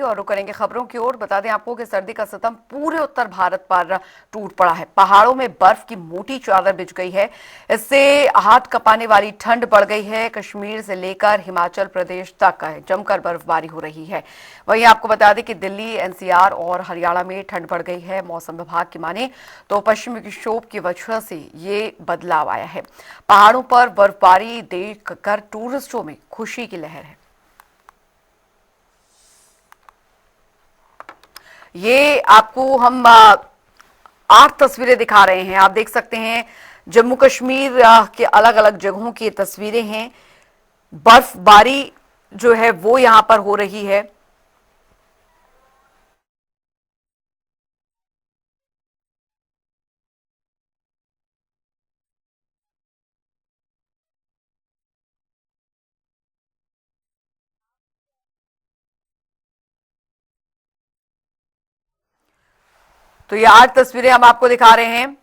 और रुक करेंगे खबरों की ओर। बता दें आपको कि सर्दी का सितम पूरे उत्तर भारत पर टूट पड़ा है। पहाड़ों में बर्फ की मोटी चादर बिछ गई है। इससे हाथ कपाने वाली ठंड बढ़ गई है। कश्मीर से लेकर हिमाचल प्रदेश तक जमकर बर्फबारी हो रही है। वहीं आपको बता दें कि दिल्ली, एनसीआर और हरियाणा में ठंड बढ़ गई है। मौसम विभाग की माने तो पश्चिमी विक्षोभ की वजह से ये बदलाव आया है। पहाड़ों पर बर्फबारी देखकर टूरिस्टों में खुशी की लहर है। ये आपको हम 8 तस्वीरें दिखा रहे हैं। आप देख सकते हैं जम्मू कश्मीर के अलग अलग जगहों की तस्वीरें हैं। बर्फबारी जो है वो यहां पर हो रही है। तो ये 8 तस्वीरें हम आपको दिखा रहे हैं।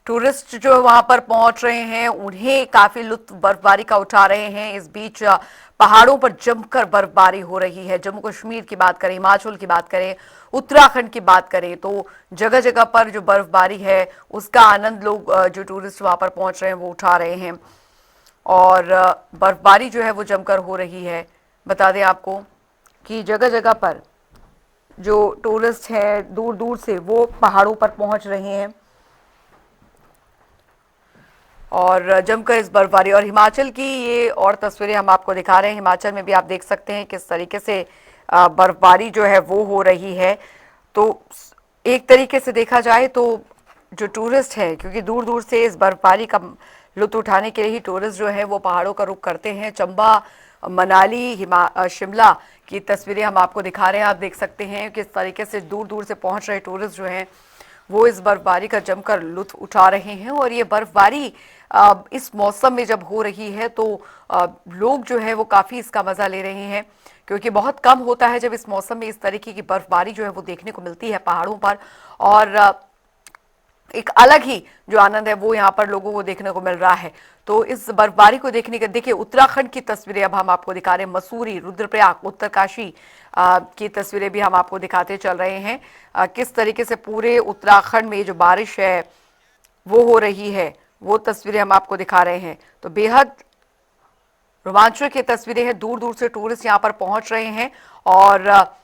टूरिस्ट जो वहां पर पहुंच रहे हैं उन्हें काफी लुत्फ बर्फबारी का उठा रहे हैं। इस बीच पहाड़ों पर जमकर बर्फबारी हो रही है। जम्मू कश्मीर की बात करें, हिमाचल की बात करें, उत्तराखंड की बात करें तो जगह जगह पर जो बर्फबारी है उसका आनंद लोग जो टूरिस्ट वहां पर पहुंच रहे हैं वो उठा रहे हैं। और बर्फबारी जो है वो जमकर हो रही है। बता दें आपको कि जगह जगह पर जो टूरिस्ट हैं दूर दूर से वो पहाड़ों पर पहुंच रहे हैं और जमकर इस बर्फबारी। और हिमाचल की ये और तस्वीरें हम आपको दिखा रहे हैं। हिमाचल में भी आप देख सकते हैं किस तरीके से बर्फबारी जो है वो हो रही है। तो एक तरीके से देखा जाए तो जो टूरिस्ट है, क्योंकि दूर दूर से इस बर्फबारी का लुत्फ उठाने के लिए ही टूरिस्ट जो है वो पहाड़ों का रुख करते हैं। चंबा, मनाली, शिमला की तस्वीरें हम आपको दिखा रहे हैं। आप देख सकते हैं किस तरीके से दूर दूर से पहुंच रहे टूरिस्ट जो हैं वो इस बर्फबारी का जमकर लुत्फ उठा रहे हैं। और ये बर्फबारी इस मौसम में जब हो रही है तो लोग जो है वो काफ़ी इसका मज़ा ले रहे हैं, क्योंकि बहुत कम होता है जब इस मौसम में इस तरीके की बर्फबारी जो है वो देखने को मिलती है पहाड़ों पर। और एक अलग ही जो आनंद है वो यहाँ पर लोगों को देखने को मिल रहा है। तो इस बर्फबारी को देखने के देखिए उत्तराखंड की तस्वीरें अब हम आपको दिखा रहे हैं। मसूरी, रुद्रप्रयाग, उत्तरकाशी की तस्वीरें भी हम आपको दिखाते चल रहे हैं। किस तरीके से पूरे उत्तराखंड में जो बारिश है वो हो रही है वो तस्वीरें हम आपको दिखा रहे हैं। तो बेहद रोमांचक ये तस्वीरें हैं। दूर दूर से टूरिस्ट यहाँ पर पहुंच रहे हैं और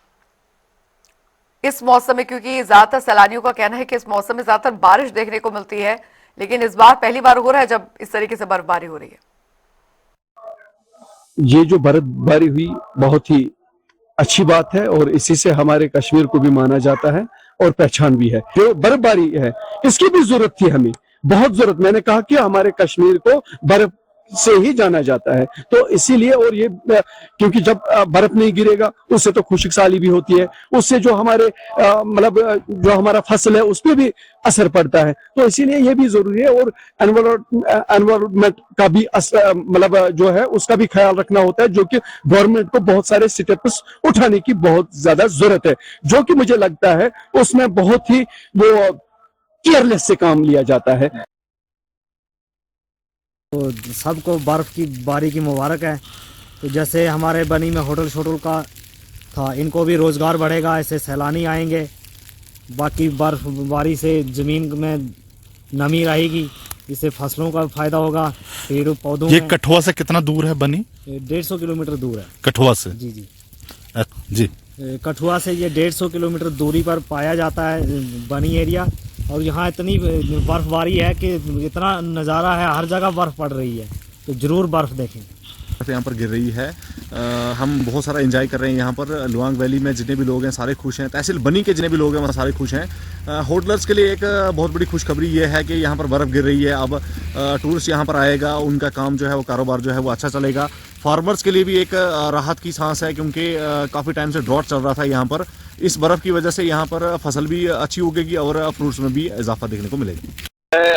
इस मौसम में, क्योंकि ज्यादातर सैलानियों का कहना है कि इस मौसम में ज्यादातर बारिश देखने को मिलती है, लेकिन इस बार पहली बार हो रहा है जब इस तरीके से बर्फबारी हो रही है। ये जो बर्फबारी हुई बहुत ही अच्छी बात है और इसी से हमारे कश्मीर को भी माना जाता है और पहचान भी है। जो बर्फबारी है इसकी भी जरूरत थी, हमें बहुत जरूरत। मैंने कहा कि हमारे कश्मीर को बर्फ से ही जाना जाता है, तो इसीलिए। और ये क्योंकि जब बर्फ नहीं गिरेगा उससे तो खुशकसाली भी होती है, उससे जो हमारे मतलब जो हमारा फसल है उस पर भी असर पड़ता है, तो इसीलिए ये भी जरूरी है। और एनवायरमेंट का भी मतलब जो है उसका भी ख्याल रखना होता है, जो कि गवर्नमेंट को बहुत सारे स्टेप्स उठाने की बहुत ज्यादा जरूरत है, जो कि मुझे लगता है उसमें बहुत ही वो केयरलेस से काम लिया जाता है। तो सबको बर्फ़ की बारी की मुबारक है। तो जैसे हमारे बनी में होटल शोटल का था, इनको भी रोज़गार बढ़ेगा, ऐसे सैलानी आएंगे। बाकी बर्फबारी से ज़मीन में नमी रहेगी, इससे फसलों का फ़ायदा होगा, पेड़ पौधों ये में। कठुआ से कितना दूर है बनी? 150 किलोमीटर दूर है कठुआ से। जी जी जी कठुआ से ये 150 किलोमीटर दूरी पर पाया जाता है बनी एरिया। और यहाँ इतनी बर्फबारी है कि इतना नज़ारा है, हर जगह बर्फ़ पड़ रही है, तो ज़रूर बर्फ़ देखें। यहाँ पर गिर रही है। हम बहुत सारा एंजॉय कर रहे हैं यहाँ पर। लुआंग वैली में जितने भी लोग हैं सारे खुश हैं। तहसील बनी के जितने भी लोग हैं वहाँ सारे खुश हैं। होटलर्स के लिए एक बहुत बड़ी खुशखबरी ये है कि यहाँ पर बर्फ़ गिर रही है। अब टूरिस्ट यहाँ पर आएगा, उनका काम जो है वो कारोबार जो है वो अच्छा चलेगा। फार्मर्स के लिए भी एक राहत की सांस है, क्योंकि काफ़ी टाइम से ड्रॉट चल रहा था यहाँ पर। इस बर्फ़ की वजह से यहाँ पर फसल भी अच्छी उगेगी और फ्रूट्स में भी इजाफा देखने को मिलेगी।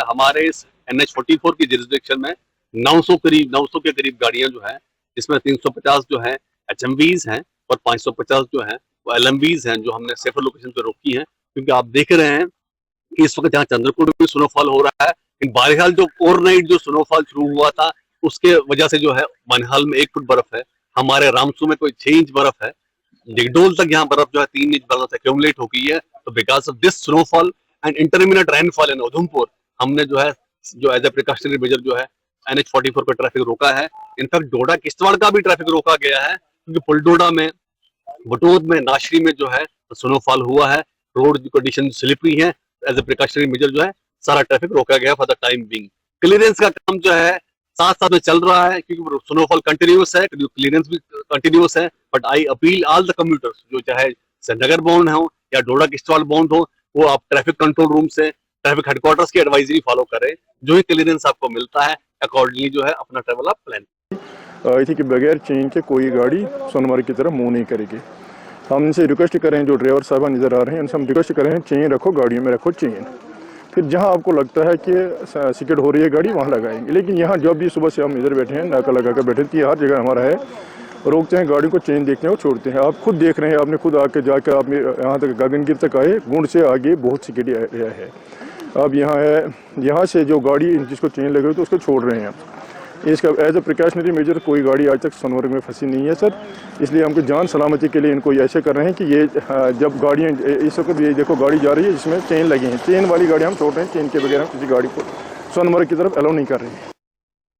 हमारे इस NH44 की जुरिसडिक्शन में 900 के करीब गाड़ियां जो है, जिसमें 350 जो है HMVs हैं और 550 जो है वो LMVs हैं, जो हमने सेफर लोकेशन पे रोकी हैं। क्योंकि आप देख रहे हैं कि इस वक्त जहाँ चंद्रपुर में स्नोफॉल हो रहा है, बहरहाल जो ओवरनाइट जो स्नोफॉल शुरू हुआ था उसके वजह से जो है बनहाल में 1 फुट बर्फ है, हमारे रामसू में कोई 6 इंच बर्फ है। डिगडोल तक यहाँ बर्फ जो है 3 इंच बर्फ एक्यूमुलेट हो गई है। तो because of this snowfall and intermittent rainfall in Udhampur, हमने जो है जो एज ए प्रिकॉशनरी मेजर जो है NH44 पर ट्रैफिक रोका है। इनफैक्ट डोडा किश्तवाड़ का भी ट्रैफिक रोका गया है, क्योंकि पुलडोडा में, बटोद में, नाशरी में जो है स्नोफॉल हुआ है, रोड कंडीशन स्लिपरी है। एज ए प्रिकॉशनरी मेजर जो है सारा ट्रैफिक रोका गया for the time being. Clearance का काम जो है साथ साथ में चल रहा है, क्योंकि स्नोफॉल कंटिन्यूस है, क्लियरेंस भी कंटिन्यूस है। But I appeal all the commuters, जो चाहे श्रीनगर बाउंड हो या डोडा किश्तवाड़ बाउंड हो, वो आप ट्रैफिक कंट्रोल रूम से, ट्रैफिक हेडक्वार्टर्स की एडवाइजरी फॉलो करें। जो ही क्लियरेंस आपको मिलता है अकॉर्डिंगली जो है अपना ट्रैवल आप प्लान। आई थी कि बगैर चेन के कोई गाड़ी सोनमर्ग की तरफ मूव नहीं करेगी। हम इनसे रिक्वेस्ट कर रहे हैं, जो ड्राइवर साहब नज़र आ रहे हैं, उनसे हम रिक्वेस्ट कर रहे हैं, चेन रखो, गाड़ियों में रखो चेन। फिर जहां आपको लगता है कि सिकेट हो रही है गाड़ी, वहां लगाएंगे। लेकिन यहाँ जब भी सुबह से हम इधर बैठे हैं, नाका लगा कर बैठे थे, हर जगह हमारा है, रोकते हैं गाड़ी को, चेन देखते हैं और छोड़ते हैं। आप खुद देख रहे हैं, आपने खुद आके जाकर आप यहाँ तक गगनगिर तक आए, गुंड से आगे बहुत सिकेट एरिया है। अब यहाँ है, यहाँ से जो गाड़ी जिसको चेन लगे हुई तो उसको छोड़ रहे हैं। इसका एज ए प्रिकॉशनरी मेजर कोई गाड़ी आज तक सोनमर्ग में फंसी नहीं है सर। इसलिए हमको जान सलामती के लिए इनको ऐसे कर रहे हैं कि ये जब गाड़ियाँ इस वक्त ये देखो गाड़ी जा रही है जिसमें चेन लगी है, चेन वाली गाड़ी हम छोड़ रहे हैं, चेन के बगैर हम किसी गाड़ी को सोनमर्ग की तरफ अलाउ नहीं कर रहे हैं।